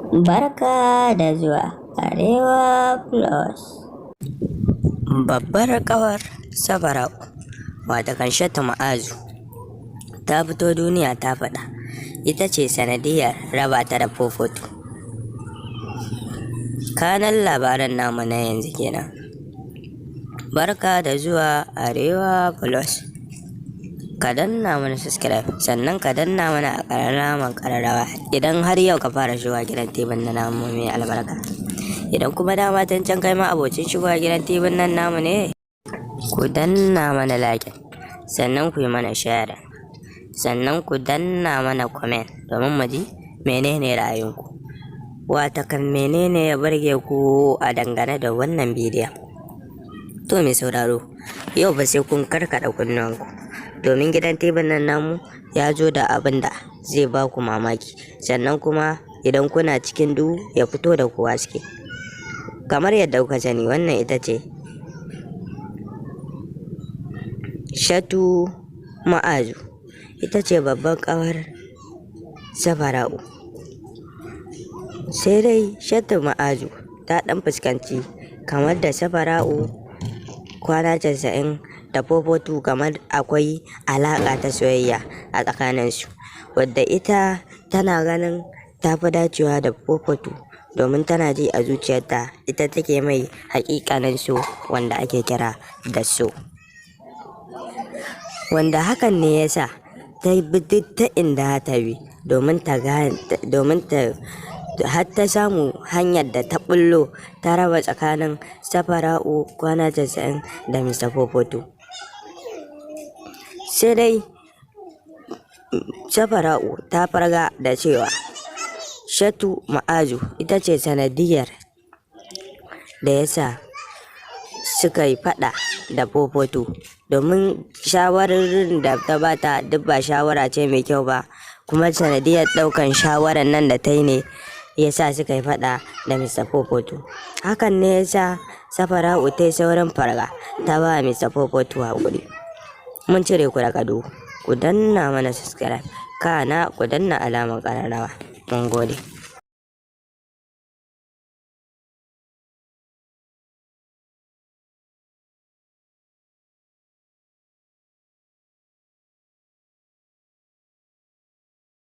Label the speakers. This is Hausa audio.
Speaker 1: Barka da zuwa Arewa Plus.
Speaker 2: Babbar ƙawar Safara'u wata Kanshatu Ma'azu ta fito duniya ta faɗa ita ce sanadiyar raba ta da Fofoto. Kanan labaran namu na yanzu kenan. Barka da zuwa Arewa Plus. Ka danna mana subscribe sannan ka danna mana a ƙararrawa idan har yau ka fara shigowa gidan tibin na namu mai albarka. Idan kuma dama can kai ma abocin shigowa gidan tibin nan namu ne, ku danna mana like sannan ku yi mana share sannan ku danna mana comment domin mu ji menene ra'ayinku, watakan menene ya burge ku a dangane da wannan bidiyon. To mai sauraro, yau ba sai kun karkada kunnuwanku domin gidan tibin nan namu ya zo da abin da zai ba ku mamaki, sannan kuma idan kuna cikin duhu ya fito da ku haske. Kamar yadda kuka sani, wannan ita ce Shatu Ma'azu, ita ce babban ƙawar Safara'u. Sai dai Shatu Ma'azu ta ɗan fuskanci kamar da Safara'u kwana 90 da Fofoto kamar akwai alaƙa ta soyayya a tsakaninsu, wadda ita tana ganin ta fi dacewa da Fofoto domin tana ji a zuciyarta ita take mai haƙiƙanin so wanda ake kira da so, wanda hakan ne ya sa ta bi duk ta inda ta bi domin ta har ta samu hanyar da ta bullo ta raba tsakanin Safara'u kwana 90 da Mr. Fofoto. Sai dai Safara'u ta farga da cewa Shatu Ma'azu ita ce sanadiyar da ya sa suka yi faɗa da Fofoto, domin shawarorin da ta bata duk ba shawara ce mai kyau ba, kuma sanadiyar ɗaukan shawarar nan da ta yi ne ya sa suka yi faɗa da Mr. Fofoto. Hakan ne ya sa Safara'u ta yi saurin farga ta ba Mr. Fofoto haƙuri. Mun cire ku daga duhu, ku danna mana subscribe kana ku danna alamar ƙararrawa. Mun gode.